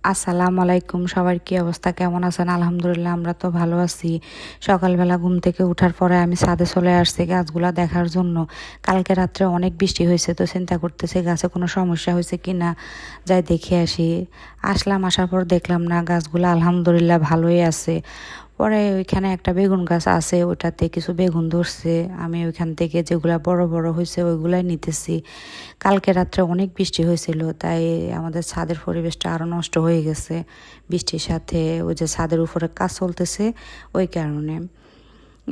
আসসালামু আলাইকুম, সবার কি অবস্থা, কেমন আছেন? আলহামদুলিল্লাহ আমরা তো ভালো আছি। সকালবেলা ঘুম থেকে উঠার পরে আমি ছাদে চলে আসছি গাছগুলা দেখার জন্য। কালকে রাত্রে অনেক বৃষ্টি হয়েছে, তো চিন্তা করতেছি গাছে কোনো সমস্যা হয়েছে কি না, যাই দেখে আসি। আসলাম, আসার পর দেখলাম না, গাছগুলো আলহামদুলিল্লাহ ভালোই আছে। পরে ওইখানে একটা বেগুন গাছ আছে, ওটাতে কিছু বেগুন ধরছে। আমি ওইখান থেকে যেগুলা বড় বড় হয়েছে ওইগুলাই নিতেছি। কালকে রাত্রে অনেক বৃষ্টি হয়েছিল, তাই আমাদের ছাদের পরিবেশটা আরও নষ্ট হয়ে গেছে বৃষ্টির সাথে। ওই যে ছাদের উপরে কাজ চলতেছে, ওই কারণে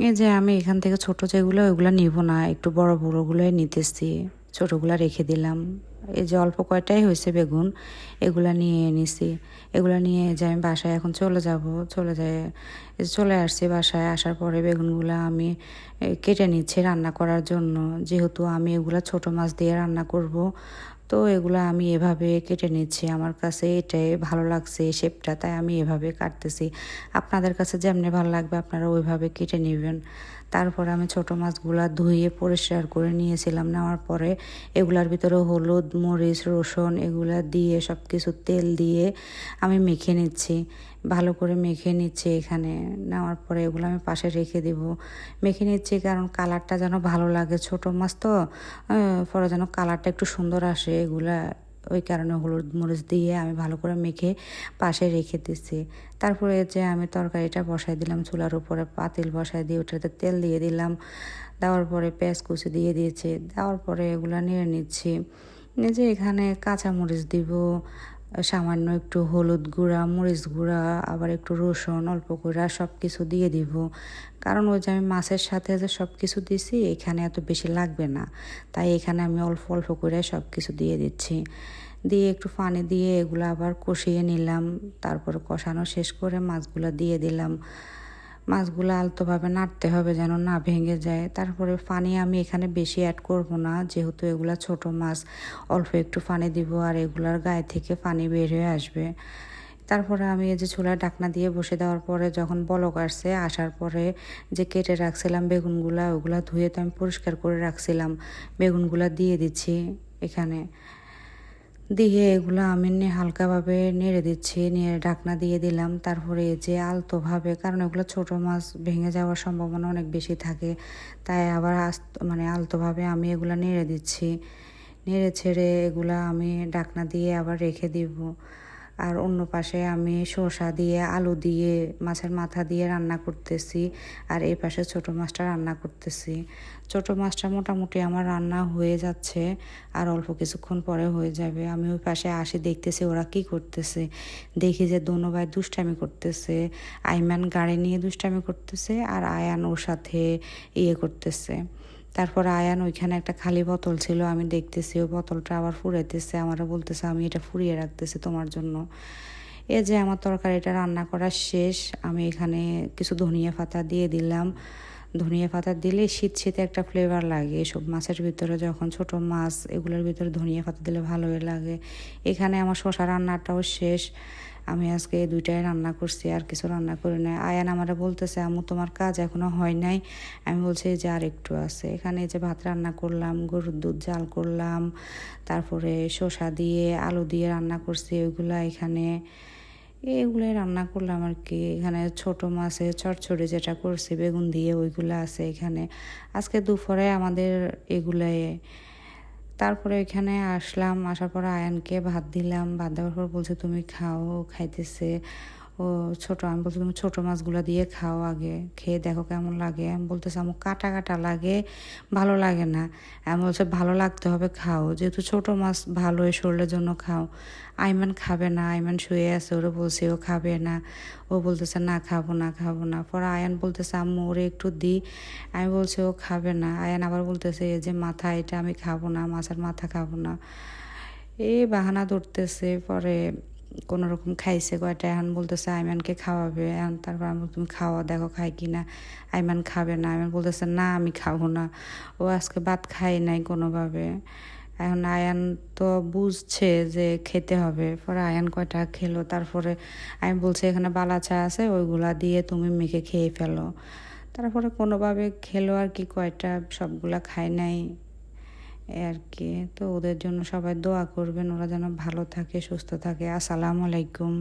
এই যে আমি এখান থেকে ছোট যেগুলো ওইগুলো নিব না, একটু বড় বড়গুলোই নিতেছি। ছোটোগুলা রেখে দিলাম। এই যে অল্প কয়টাই হয়েছে বেগুন, এগুলা নিয়ে এনেছি। এগুলা নিয়ে যে আমি বাসায় এখন চলে যাব, চলে যায় চলে আসছি। বাসায় আসার পরে বেগুনগুলো আমি কেটে নিচ্ছি রান্না করার জন্য। যেহেতু আমি এগুলা ছোট মাছ দিয়ে রান্না করব, তো এগুলো আমি এভাবে কেটে নিচ্ছি। আমার কাছে এটাই ভালো লাগছে এই শেপটা, তাই আমি এভাবে কাটতেছি। আপনাদের কাছে যেমনি ভালো লাগবে আপনারা ওইভাবে কেটে নেবেন। তারপর আমি ছোট মাছগুলা ধুয়ে পরিষ্কার করে নিয়েছিলাম। নেওয়ার পরে এগুলার ভিতরে হলুদ, মরিচ, রসুন এগুলা দিয়ে সব কিছু তেল দিয়ে আমি মেখে নিচ্ছি। ভালো করে মেখে নিচ্ছি এখানে। নেওয়ার পরে এগুলো আমি পাশে রেখে দেব। মেখে নিচ্ছি কারণ কালারটা যেন ভালো লাগে, ছোট মাছ তো, পরে যেন কালারটা একটু সুন্দর আসে এগুলা। ওই কারণে হলুদ মরিচ দিয়ে আমি ভালো করে মেখে পাশে রেখে দিচ্ছি। তারপরে যে আমি তরকারিটা বসাই দিলাম চুলার উপরে, পাতিল বসাই দিয়ে ওটাতে তেল দিয়ে দিলাম। দেওয়ার পরে পেঁয়াজ কুচি দিয়ে দিয়েছি। দেওয়ার পরে এগুলো নেড়ে নিচ্ছি। যে এখানে কাঁচামরিচ দিব, সামান্য একটু হলুদ গুঁড়া, মরিচ গুঁড়া, আবার একটু রসুন অল্প করে সব কিছু দিয়ে দিব। কারণ ওই যে আমি মাছের সাথে যে সব কিছু দিছি এখানে এত বেশি লাগবে না, তাই এখানে আমি অল্প অল্প করে সব কিছু দিয়ে দিচ্ছি। দিয়ে একটু পানি দিয়ে এগুলো আবার কষিয়ে নিলাম। তারপর কষানো শেষ করে মাছগুলো দিয়ে দিলাম। মাছগুলো আলতোভাবে নাড়তে হবে যেন না ভেঙে যায়। তারপরে পানি আমি এখানে বেশি অ্যাড করব না, যেহেতু এগুলা ছোট মাছ, অল্প একটু পানি দিব আর এগুলার গায়ে থেকে পানি বের হয়ে আসবে। তারপরে আমি এই যে চুলায় ঢাকনা দিয়ে বসে দেওয়ার পরে যখন বলক আসছে, আসার পরে যে কেটে রাখছিলাম বেগুনগুলা, ওগুলা ধুয়ে তো আমি পরিষ্কার করে রাখছিলাম, বেগুনগুলা দিয়ে দিচ্ছি এখানে। দিয়ে এগুলো আমি হালকাভাবে নেড়ে দিচ্ছি, নেড়ে ঢাকনা দিয়ে দিলাম। তারপরে এই যে আলতোভাবে, কারণ এগুলো ছোট মাছ ভেঙে যাওয়ার সম্ভাবনা অনেক বেশি থাকে, তাই আবার মানে আলতোভাবে আমি এগুলো নেড়ে দিচ্ছি। নেড়ে ছেড়ে এগুলা আমি ঢাকনা দিয়ে আবার রেখে দিব। আর অন্য পাশে আমি শসা দিয়ে, আলু দিয়ে, মাছের মাথা দিয়ে রান্না করতেছি। আর এই পাশে ছোট মাছটা রান্না করতেছি। ছোট মাছটা মোটামুটি আমার রান্না হয়ে যাচ্ছে, আর অল্প কিছুক্ষণ পরে হয়ে যাবে। আমি ওই পাশে আসি, দেখতেছি ওরা কি করতেছে। দেখি যে দোনো ভাই দুষ্টামি করতেছে। আইমান গাড়ি নিয়ে দুষ্টামি করতেছে আর আয়ান ওর সাথে ইয়ে করতেছে। তারপর আয়ান ওইখানে একটা খালি বোতল ছিল, আমি দেখতেছি ওই বোতলটা আবার ফুরাইতেছে। আমারও বলতেছে আমি এটা ফুরিয়ে রাখতেছি তোমার জন্য। এই যে আমার তরকারিটা রান্না করা শেষ। আমি এখানে কিছু ধনিয়া পাতা দিয়ে দিলাম। ধনিয়া পাতা দিলে শীত শীতে একটা ফ্লেভার লাগে এসব মাছের ভিতরে, যখন ছোট মাছ এগুলোর ভিতরে ধনিয়া পাতা দিলে ভালোই লাগে। এখানে আমার শসা রান্নাটাও শেষ। আমি আজকে এই দুইটাই রান্না করছি, আর কিছু রান্না করি নাই। আয়ান আমারে বলতেছে আম্মু তোমার কাজ এখনো হয় নাই। আমি বলছি যে আর একটু আছে। এখানে এই যে ভাত রান্না করলাম, গরুর দুধ জাল করলাম, তারপরে শসা দিয়ে আলু দিয়ে রান্না করছি ওইগুলা এখানে। এগুলোই রান্না করলাম আর কি। এখানে ছোট মাছের চচ্চড়ি যেটা করছি বেগুন দিয়ে ওইগুলো আছে এখানে। আজকে দুপুরে আমাদের এগুলাই। তারপরে এখানে আসলাম, আসার পর আয়ানকে ভাত দিলাম। ভাত দেওয়ার পর বলছে তুমি খাও, ও খাইতেছে। ও ছোট, আমি বলছি তুমি ছোট মাছগুলো দিয়ে খাও, আগে খেয়ে দেখো কেমন লাগে। আমি বলতেছে আমার কাটা কাটা লাগে, ভালো লাগে না। আমি বলছে ভালো লাগতে হবে, খাও, যেহেতু ছোট মাছ ভালো, শরীরের জন্য খাও। আইমান খাবে না, আইমান শুয়ে আছে, ওরে বলছে ও খাবে না। ও বলতেছে না খাবো না, খাবো না। পরে আয়ান বলতেছে আম্মু ওরে একটু দি। আমি বলছি ও খাবে না। আয়ান আবার বলতেছে এই যে মাথা, এটা আমি খাবো না, মাছের মাথা খাবো না। এই বাহানা ধরতেছে। পরে কোনো রকম খাইছে কয়টা, এখন বলতেছে আইমানকে খাওয়াবে। এখন তারপর আমি তুমি খাওয়া, দেখো খাই কি না। আইমান খাবে না। আইমান বলতেছে না আমি খাবো না। ও আজকে ভাত খাই নাই কোনোভাবে। এখন আয়ান তো বুঝছে যে খেতে হবে, পরে আয়ান কয়টা খেলো। তারপরে আমি বলছি এখানে বালা চা আছে, ওইগুলা দিয়ে তুমি মেখে খেয়ে ফেলো। তারপরে কোনোভাবে খেলো আর কি, কয়টা সবগুলা খায় নাই। এই আর কি। তো ওদের জন্য সবাই দোয়া করবেন, ওরা যেন ভালো থাকে সুস্থ থাকে। আসসালামু আলাইকুম।